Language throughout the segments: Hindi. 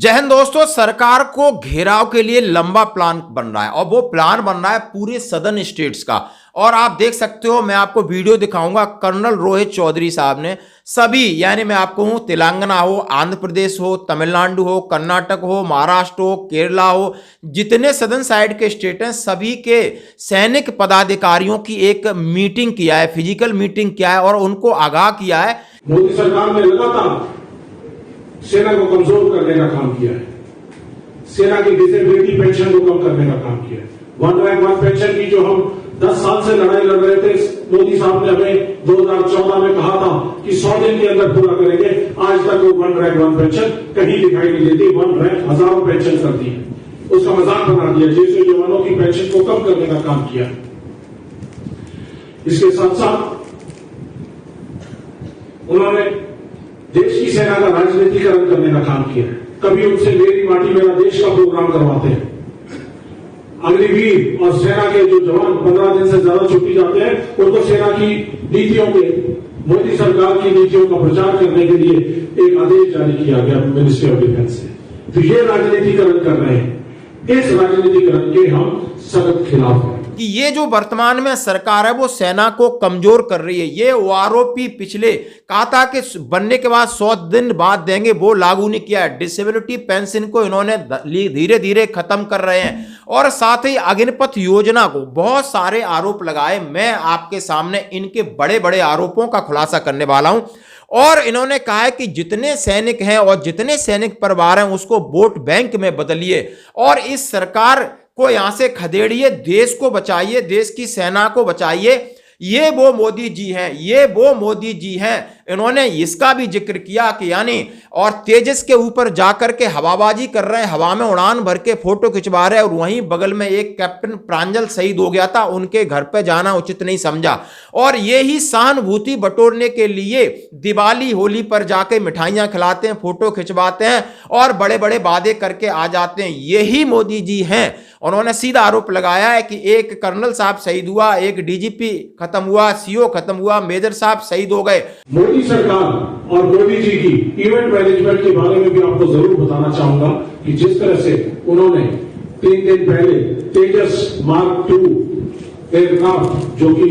जय हिंद दोस्तों। सरकार को घेराव के लिए लंबा प्लान बन रहा है और वो प्लान बन रहा है पूरे सदर्न स्टेट्स का। और आप देख सकते हो, मैं आपको वीडियो दिखाऊंगा। कर्नल रोहित चौधरी साहब ने सभी, यानी मैं आपको हूं, तेलंगाना हो, आंध्र प्रदेश हो, तमिलनाडु हो, कर्नाटक हो, महाराष्ट्र हो, केरला हो, जितने सदर्न साइड के स्टेट हैं सभी के सैनिक पदाधिकारियों की एक मीटिंग किया है, फिजिकल मीटिंग किया है और उनको आगाह किया है। मोदी सरकार ने लगातार सेना को कमजोर करने का काम किया है, सेना की डिसेबिलिटी पेंशन को कम करने का काम किया है। वन रैंक वन पेंशन की जो हम 10 साल से लड़ाई लड़ रहे थे, मोदी साहब ने हमें 2014 में कहा था कि 100 दिन के अंदर पूरा करेंगे। आज तक वो वन रैंक वन पेंशन कहीं दिखाई नहीं देती। वन रैंक हजारों पेंशन करती है, उसका मजाक बना दिया। जैसे जवानों की पेंशन को कम करने का काम किया। इसके साथ साथ उन्होंने देश की सेना का राजनीतिकरण करने का काम किया है। कभी उनसे मेरी माटी मेरा देश का प्रोग्राम करवाते हैं। अग्निवीर और सेना के जो जवान 15 दिन से ज्यादा छुट्टी जाते हैं, उनको सेना की नीतियों के, मोदी सरकार की नीतियों का प्रचार करने के लिए एक आदेश जारी किया गया मिनिस्ट्री ऑफ डिफेंस से। तो ये राजनीतिकरण कर रहे हैं। इस राजनीतिकरण के हम सख्त खिलाफ हैं कि ये जो वर्तमान में सरकार है वो सेना को कमजोर कर रही है। ये ओआरओपी पिछले कहा था कि बनने के बाद 100 दिन बाद देंगे, वो लागू नहीं किया है। डिसेबिलिटी पेंशन को इन्होंने धीरे धीरे खत्म कर रहे हैं और साथ ही अग्निपथ योजना को बहुत सारे आरोप लगाए। मैं आपके सामने इनके बड़े बड़े आरोपों का खुलासा करने वाला हूं। और इन्होंने कहा है कि जितने सैनिक हैं और जितने सैनिक परिवार हैं उसको वोट बैंक में बदलिए और इस सरकार को यहां से खदेड़िए, देश को बचाइए, देश की सेना को बचाइए। ये वो मोदी जी हैं, ये वो मोदी जी हैं। इन्होंने इसका भी जिक्र किया कि यानी और तेजस के ऊपर जाकर के हवाबाजी कर रहे हैं, हवा में उड़ान भर के फोटो खिंचवा रहे हैं। और वहीं बगल में एक कैप्टन प्रांजल शहीद हो गया था, उनके घर पे जाना उचित नहीं समझा। और ये ही सहानुभूति बटोरने के लिए दिवाली होली पर जाके मिठाइयां खिलाते हैं, फोटो खिंचवाते हैं और बड़े बड़े वादे करके आ जाते हैं। यही मोदी जी हैं। उन्होंने सीधा आरोप लगाया है कि एक कर्नल साहब शहीद हुआ, एक डीजीपी खत्म हुआ, सीओ खत्म हुआ, मेजर साहब शहीद हो गए। मोदी सरकार और मोदी जी की इवेंट मैनेजमेंट के बारे में भी आपको जरूर बताना चाहूंगा कि जिस तरह से उन्होंने 3 दिन पहले तेजस मार्क 2 एयरक्राफ्ट जो कि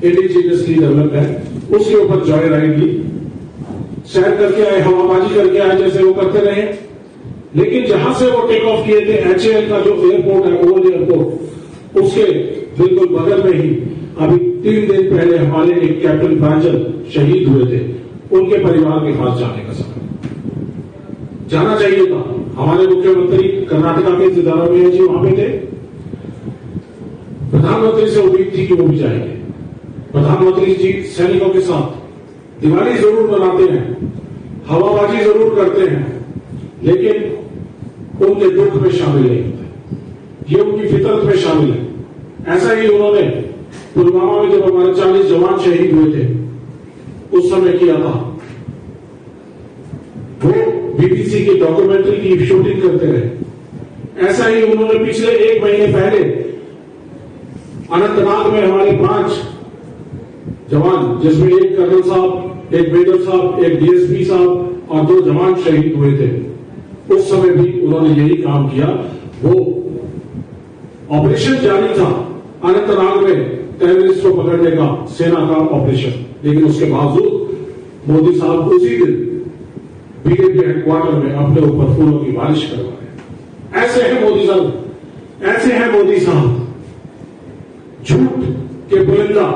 इंडिजिनियसली डेवलप्ड है, उसके ऊपर जॉय राइड ली, सैर करके आए, हवाबाजी करके आए, जैसे वो करते रहे। लेकिन जहां से वो टेक ऑफ किए थे, एचएएल का जो एयरपोर्ट है, ओवल एयरपोर्ट, उसके बिल्कुल बगल में ही अभी 3 दिन पहले हमारे एक कैप्टन प्रांजल शहीद हुए थे। उनके परिवार के पास जाने का समय जाना चाहिए था। हमारे मुख्यमंत्री कर्नाटका के सिद्धारामैया जी वहां पे थे। प्रधानमंत्री से उम्मीद थी कि वो भी जाएंगे। प्रधानमंत्री जी सैनिकों के साथ दिवाली जरूर मनाते हैं, हवाबाजी जरूर करते हैं, लेकिन उनके दुख में शामिल नहीं होते। ये उनकी फितरत में शामिल है। ऐसा ही उन्होंने पुलवामा में जब हमारे 40 जवान शहीद हुए थे उस समय किया था। वो बीबीसी की डॉक्यूमेंट्री की शूटिंग करते रहे। ऐसा ही उन्होंने पिछले 1 महीने पहले अनंतनाग में हमारे 5 जवान, जिसमें एक कर्नल साहब, एक मेजर साहब, एक डीएसपी साहब और 2 जवान शहीद हुए थे। उस समय भी उन्होंने यही काम किया। वो ऑपरेशन जारी था अनंतनाग में टेररिस्ट को पकड़ने का, सेना का ऑपरेशन, लेकिन उसके बावजूद मोदी साहब उसी दिन बीजेपी हेडक्वार्टर में अपने ऊपर फूलों की बारिश करवा रहे हैं। ऐसे हैं मोदी साहब, ऐसे हैं मोदी साहब, झूठ के बुलंदा।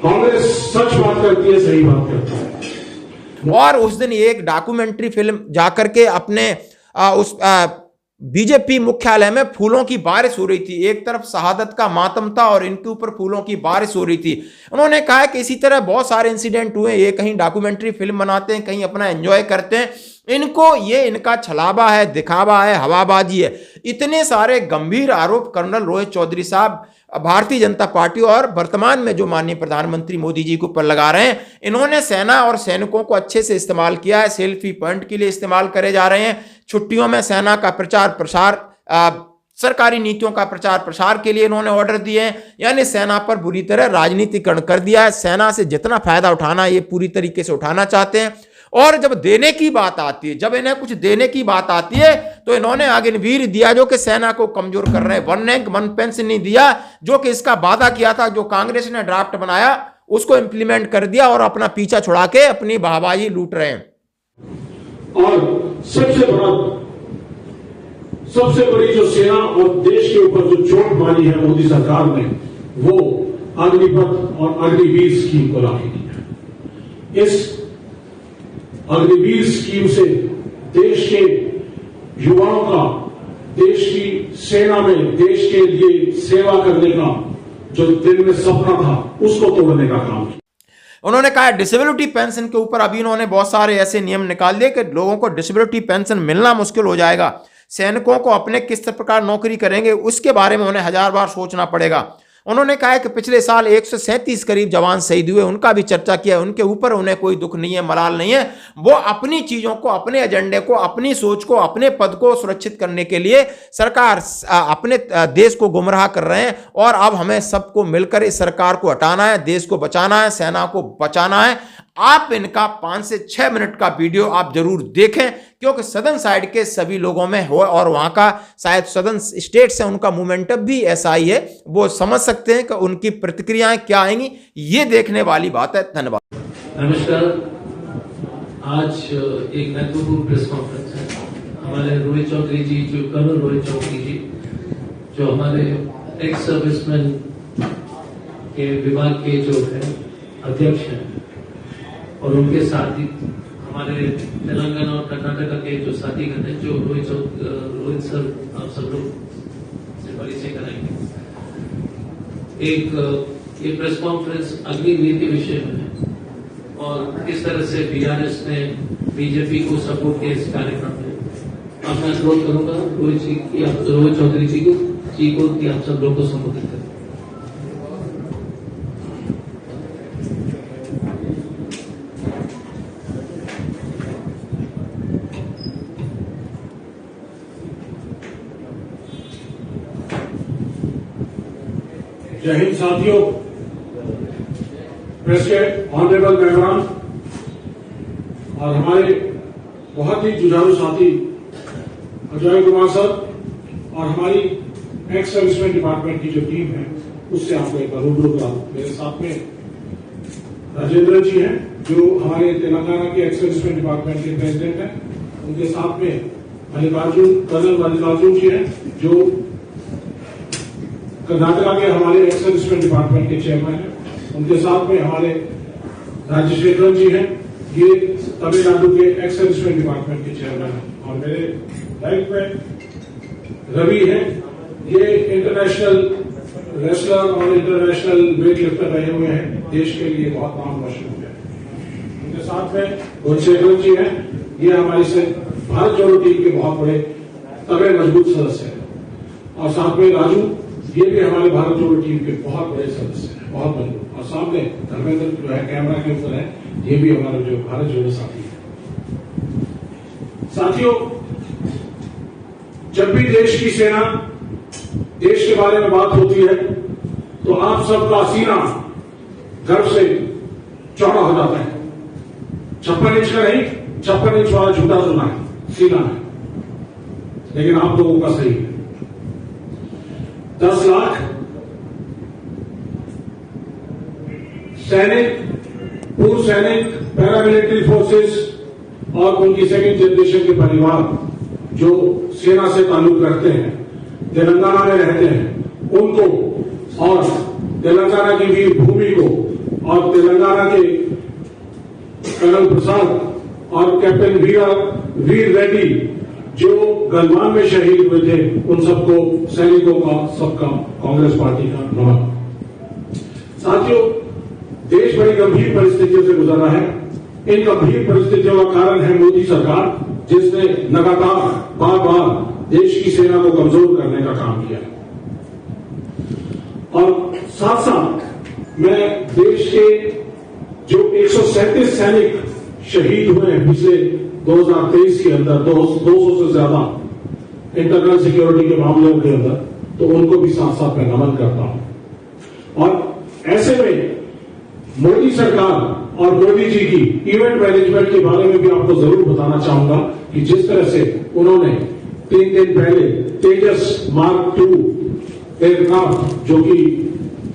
कांग्रेस सच बात करती है, सही बात करता है। और उस दिन एक डॉक्यूमेंट्री फिल्म जाकर के अपने उस बीजेपी मुख्यालय में फूलों की बारिश हो रही थी। एक तरफ शहादत का मातम था और इनके ऊपर फूलों की बारिश हो रही थी। उन्होंने कहा कि इसी तरह बहुत सारे इंसिडेंट हुए। ये कहीं डॉक्यूमेंट्री फिल्म बनाते हैं, कहीं अपना एंजॉय करते हैं। इनको ये इनका छलावा है, दिखावा है, हवाबाजी है। इतने सारे गंभीर आरोप कर्नल रोहित चौधरी साहब भारतीय जनता पार्टी और वर्तमान में जो माननीय प्रधानमंत्री मोदी जी के ऊपर लगा रहे हैं। इन्होंने सेना और सैनिकों को अच्छे से इस्तेमाल किया है, सेल्फी पॉइंट के लिए इस्तेमाल करे जा रहे हैं। छुट्टियों में सेना का प्रचार प्रसार, सरकारी नीतियों का प्रचार प्रसार के लिए इन्होंने ऑर्डर दिए हैं। यानी सेना पर बुरी तरह राजनीतिकरण कर दिया है। सेना से जितना फायदा उठाना ये पूरी तरीके से उठाना चाहते हैं और जब देने की बात आती है, जब इन्हें कुछ देने की बात आती है, तो इन्होंने अग्निवीर दिया जो कि सेना को कमजोर कर रहे हैं। 1 रैंक 1 पेंशन नहीं दिया, जो कि इसका वादा किया था, जो कांग्रेस ने ड्राफ्ट बनाया उसको इंप्लीमेंट कर दिया और अपना पीछा छुड़ा के अपनी वाहवाही लूट रहे हैं। और सबसे बड़ी जो सेना और देश के ऊपर जो चोट मारी है मोदी सरकार ने, वो अग्निपथ और अग्निवीर स्कीम को लागू की है। इस अग्निवीर स्कीम से देश के युवाओं का, देश की सेना में देश के लिए सेवा करने का जो दिल में सपना था, उसको तोड़ने का काम किया। उन्होंने कहा डिसेबिलिटी पेंशन के ऊपर अभी इन्होंने बहुत सारे ऐसे नियम निकाल दिए कि लोगों को डिसेबिलिटी पेंशन मिलना मुश्किल हो जाएगा। सैनिकों को अपने किस प्रकार नौकरी करेंगे उसके बारे में उन्हें 1000 बार सोचना पड़ेगा। उन्होंने कहा कि पिछले साल 137 करीब जवान शहीद हुए, उनका भी चर्चा किया। उनके ऊपर उन्हें कोई दुख नहीं है, मलाल नहीं है। वो अपनी चीजों को, अपने एजेंडे को, अपनी सोच को, अपने पद को सुरक्षित करने के लिए सरकार अपने देश को गुमराह कर रहे हैं। और अब हमें सबको मिलकर इस सरकार को हटाना है, देश को बचाना है, सेना को बचाना है। आप इनका 5 से 6 मिनट का वीडियो आप जरूर देखें, क्योंकि सदन साइड के सभी लोगों में हो और वहां का शायद सदन स्टेट से उनका मोमेंटम भी ऐसा ही है, वो समझ सकते हैं कि उनकी प्रतिक्रियाएं क्या आएंगी। ये देखने वाली बात है। धन्यवाद। नमस्कार। आज एक महत्वपूर्ण प्रेस कॉन्फ्रेंस है। हमारे रोहित चौधरी जी, जो कर्नल रोहित चौधरी जी, जो हमारे एक्स सर्विसमैन के विभाग के जो है अध्यक्ष हैं, और उनके साथ ही हमारे तेलंगाना और कर्नाटक के जो साथीगण हैं, जो रोहित सर आप सब लोग से परिचय कराएंगे। ये प्रेस कॉन्फ्रेंस अग्निवीर के विषय में है और किस तरह से बीआरएस ने बीजेपी को सपोर्ट किया इस कार्यक्रम में। अब मैं अनुरोध करूंगा रोहित चौधरी जी को कि आप सब लोग को संबोधित करें। जय हिंद साथियों, प्रेस के ऑनरेबल मेहमान और हमारे बहुत ही जुझारू साथी अजय कुमार सर और हमारी एक्स सर्विसमैन डिपार्टमेंट की जो टीम है, उससे आपको एक बार रूबरू करा दूं। मेरे साथ में राजेंद्र जी हैं, जो हमारे तेलंगाना के एक्स सर्विसमैन डिपार्टमेंट के प्रेसिडेंट हैं। उनके साथ में कर्नल मल्लिकार्जुन जी हैं, जो कर्नाटका के हमारे एक्स सर्विसमैन डिपार्टमेंट के चेयरमैन हैं। उनके साथ में हमारे राजेश जी हैं, ये तमिलनाडु के एक्स सर्विसमैन डिपार्टमेंट के चेयरमैन हैं। और मेरे राइट में रवि हैं, ये इंटरनेशनल रेसलर और इंटरनेशनल वेट लिफ्टर रहे हुए हैं, देश के लिए बहुत नाम रोशन हुए हैं। उनके साथ में गुणशेखर जी हैं, ये हमारी से भारत जोड़ो टीम के बहुत बड़े तगड़े मजबूत सदस्य हैं। और साथ में राजू, ये भी हमारे भारत जोड़ो टीम के बहुत बड़े सदस्य हैं, बहुत मजबूत। और सामने धर्मेंद्र जो है कैमरा के ऊपर है, ये भी हमारे जो भारत जोड़ो साथी है। साथियों, जब भी देश की सेना, देश के बारे में बात होती है, तो आप सबका सीना गर्व से चौड़ा हो जाता है। 56 इंच का नहीं, 56 इंच वाला झूठा सुना है, सीना है, लेकिन आप लोगों का सही है। 10 लाख सैनिक, पूर्व सैनिक, पैरामिलिट्री फोर्सेस और उनकी सेकेंड जनरेशन के परिवार जो सेना से ताल्लुक रखते हैं, तेलंगाना में रहते हैं, उनको और तेलंगाना की वीर भूमि को और तेलंगाना के कर्नल प्रसाद और कैप्टन वीर रेड्डी जो गलवान में शहीद हुए थे, उन सबको, सैनिकों का, सबका कांग्रेस पार्टी का नमन। साथियों, देश बड़ी गंभीर परिस्थितियों से गुजर रहा है। इन गंभीर परिस्थितियों का कारण है मोदी सरकार, जिसने लगातार बार बार देश की सेना को कमजोर करने का काम किया। और साथ साथ मैं देश के जो 137 सैनिक शहीद हुए हैं पिछले 2023 के अंदर, 200 से ज्यादा इंटरनल सिक्योरिटी के मामलों के अंदर, तो उनको भी साथ साथ मैं नमन करता हूं। और ऐसे में मोदी सरकार और मोदी जी की इवेंट मैनेजमेंट के बारे में भी आपको जरूर बताना चाहूंगा कि जिस तरह से उन्होंने 3 दिन पहले तेजस मार्क 2 एयरक्राफ्ट जो कि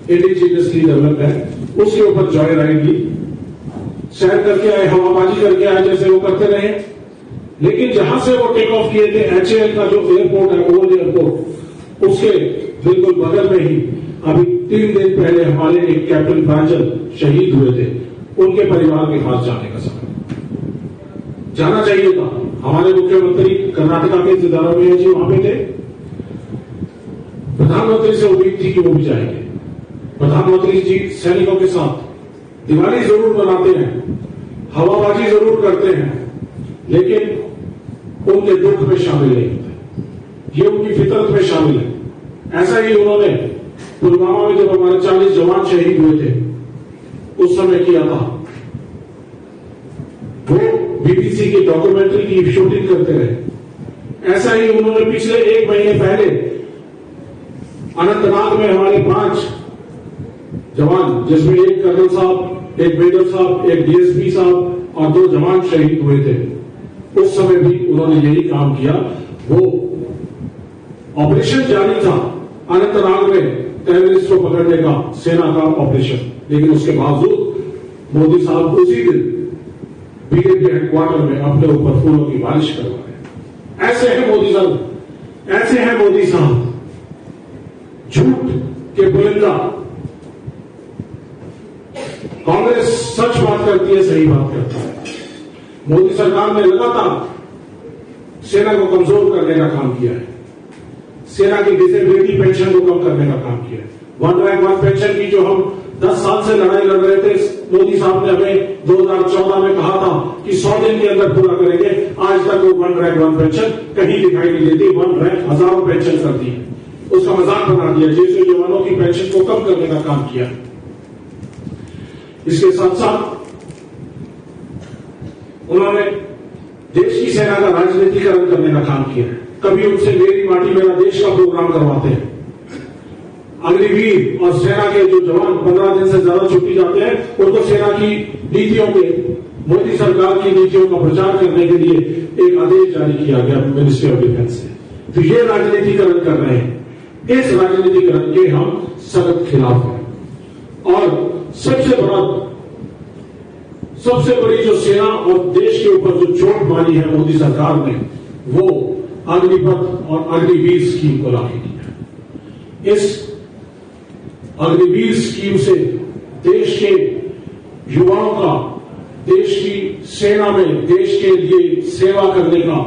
इंडिजीनियसली डेवलप्ड है उसके ऊपर जॉय राइड ली, सैर करके आए, हवाबाजी करके आए जैसे वो करते रहे। लेकिन जहां से वो टेक ऑफ किए थे HAL का जो एयरपोर्ट है ओल्ड एयरपोर्ट उसके बिल्कुल बगल में ही अभी 3 दिन पहले हमारे एक कैप्टन प्रांजल शहीद हुए थे, उनके परिवार के पास जाने का समय जाना चाहिए था। हमारे मुख्यमंत्री कर्नाटका के सिद्धारामैया जी वहां पे थे, प्रधानमंत्री से उम्मीद थी कि वो भी जाएंगे। प्रधानमंत्री जी सैनिकों के साथ दिवाली जरूर मनाते हैं, हवाबाजी जरूर करते हैं, लेकिन उनके दुख में शामिल नहीं होते, ये उनकी फितरत में शामिल है। ऐसा ही उन्होंने पुलवामा में जब हमारे 40 जवान शहीद हुए थे उस समय किया था। वो BBC की डॉक्यूमेंट्री की शूटिंग करते रहे। ऐसा ही उन्होंने पिछले 1 महीने पहले अनंतनाग में हमारे 5 जवान, जिसमें एक कर्नल साहब, एक मेजर साहब, एक DSP साहब और 2 जवान शहीद हुए थे, उस समय भी उन्होंने यही काम किया। वो ऑपरेशन जारी था अनंतनाग में टेररिस्ट को पकड़ने का, सेना का ऑपरेशन, लेकिन उसके बावजूद मोदी साहब उसी दिन BJP हेडक्वार्टर में अपने ऊपर फूलों की बारिश करवा रहे। ऐसे हैं मोदी साहब, ऐसे हैं मोदी साहब, झूठ के बुलंदा। कांग्रेस सच बात करती है, सही बात करता है। मोदी सरकार ने लगातार सेना को कमजोर करने का काम किया है, सेना की डिसेबिलिटी पेंशन को कम करने का काम किया है। 1 रैंक 1 पेंशन की जो हम 10 साल से लड़ाई लड़ रहे थे, मोदी साहब ने हमें 2014 में कहा था कि 100 दिन के अंदर पूरा करेंगे। आज तक वो 1 रैंक 1 पेंशन कहीं दिखाई नहीं देती। 1 रैंक हजारों पेंशन कर दी है, उसका मजाक बना दिया, जैसे जवानों की पेंशन को कम करने का काम किया। इसके साथ साथ उन्होंने देश की सेना का राजनीतिकरण करने का काम किया है। कभी उनसे मेरी माटी मेरा देश का प्रोग्राम करवाते हैं। अग्निवीर और सेना के जो जवान 15 दिन से ज्यादा छुट्टी जाते हैं, उनको सेना की नीतियों के, मोदी सरकार की नीतियों का प्रचार करने के लिए एक आदेश जारी किया गया मिनिस्ट्री ऑफ डिफेंस से। तो ये राजनीतिकरण कर रहे हैं। इस राजनीतिकरण के हम सख्त खिलाफ हैं। और सबसे बड़ी जो सेना और देश के ऊपर जो चोट मारी है मोदी सरकार ने, वो अग्निपथ और अग्निवीर स्कीम को लागू किया है। इस अग्निवीर स्कीम से देश के युवाओं का, देश की सेना में देश के लिए सेवा करने का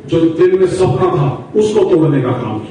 जो दिल में सपना था, उसको तोड़ने का काम किया।